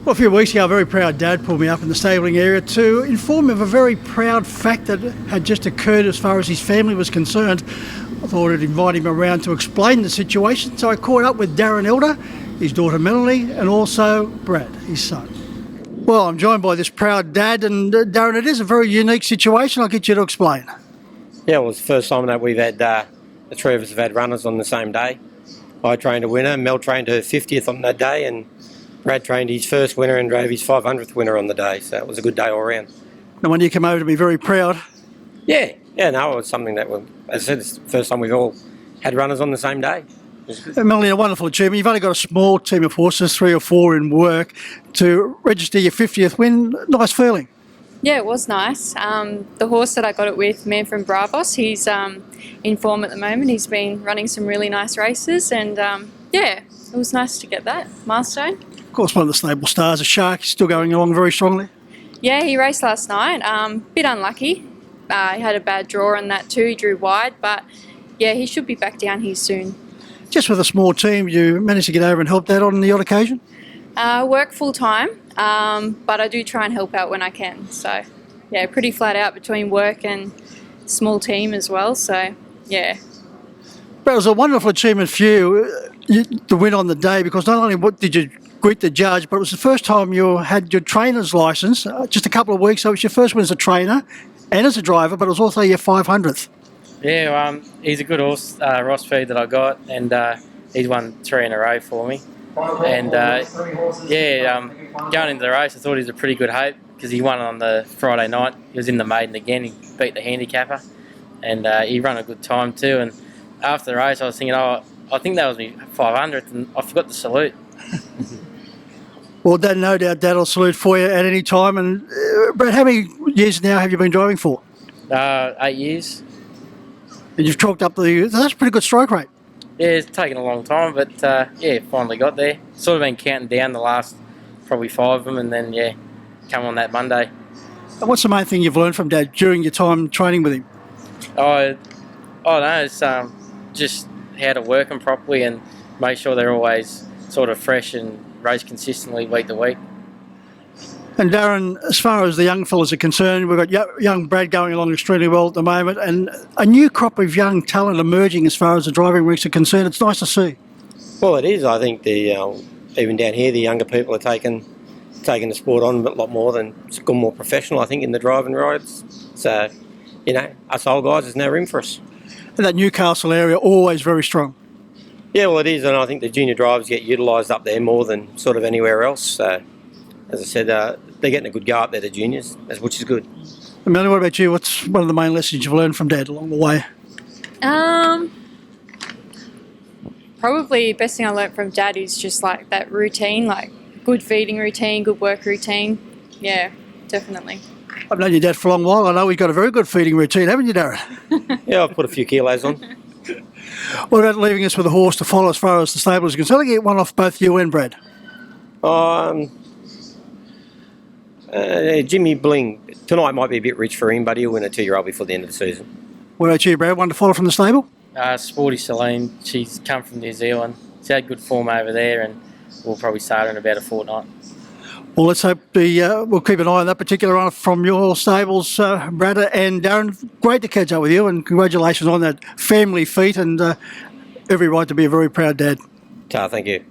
Well, a few weeks ago, a very proud dad pulled me up in the stabling area to inform me of a very proud fact that had just occurred as far as his family was concerned. I thought I'd invite him around to explain the situation, so I caught up with Darren Elder, his daughter Melanie, and also Brad, his son. Well, I'm joined by this proud dad, and Darren, it is a very unique situation. I'll get you to explain. Yeah, well, it's the first time that we've had, the three of us have had runners on the same day. I trained a winner, Mel trained her 50th on that day, and Brad trained his first winner and drove his 500th winner on the day, so it was a good day all round. No wonder you come over to be very proud. Yeah, no, it was something that, as I said, it's the first time we've all had runners on the same day. Melanie, a wonderful achievement. You've only got a small team of horses, 3 or 4 in work, to register your 50th win. Nice feeling. Yeah, it was nice. The horse that I got it with, Man from Bravos, he's in form at the moment. He's been running some really nice races, and yeah, it was nice to get that milestone. Of course, one of the stable stars, a Shark, is still going along very strongly. Yeah, he raced last night. Bit unlucky. He had a bad draw on that too. He drew wide, but yeah, he should be back down here soon. Just with a small team, you managed to get over and help that on the odd occasion? Work full time, but I do try and help out when I can. So yeah, pretty flat out between work and small team as well. So yeah. But it was a wonderful achievement for you to win on the day, because not only did you greet the judge, but it was the first time you had your trainer's licence, just a couple of weeks. So it was your first win as a trainer and as a driver, but it was also your 500th. Yeah, he's a good horse, Ross Feed, that I got, and he's won 3 in a row for me. And going into the race, I thought he was a pretty good hope, because he won on the Friday night. He was in the maiden again. He beat the handicapper, and he ran a good time too. And after the race, I was thinking, I think that was my 500th, and I forgot to salute. Well, Dad, no doubt Dad will salute for you at any time. And Brad, how many years now have you been driving for? 8 years. And you've chalked up that's a pretty good stroke rate. Yeah, it's taken a long time, but yeah, finally got there. Sort of been counting down the last probably 5 of them, and then yeah, come on that Monday. And what's the main thing you've learned from Dad during your time training with him? I don't know, it's just how to work them properly and make sure they're always sort of fresh and race consistently week to week. And Darren, as far as the young fellas are concerned, we've got young Brad going along extremely well at the moment, and a new crop of young talent emerging as far as the driving ranks are concerned. It's nice to see. Well, it is. I think even down here, the younger people are taking the sport on a lot more than it's gone more professional, I think, in the driving rides. So, us old guys, there's no room for us. And that Newcastle area, always very strong. Yeah, well, it is, and I think the junior drivers get utilised up there more than sort of anywhere else. So, as I said, they're getting a good go up there, the juniors, which is good. Amelia, what about you? What's one of the main lessons you've learned from Dad along the way? Probably the best thing I learnt from Dad is just like that routine, like good feeding routine, good work routine. Yeah, definitely. I've known your dad for a long while. I know you've got a very good feeding routine, haven't you, Darren? Yeah, I've put a few kilos on. What about leaving us with a horse to follow as far as the stable is concerned? I'll get one off both you and Brad. Jimmy Bling. Tonight might be a bit rich for him, but he'll win a 2-year-old before the end of the season. What about you, Brad? One to follow from the stable? Sporty Celine, she's come from New Zealand. She's had good form over there, and we'll probably start her in about a fortnight. Well, let's hope we'll keep an eye on that particular one from your stables, Brad and Darren. Great to catch up with you, and congratulations on that family feat, and every right to be a very proud dad. Thank you.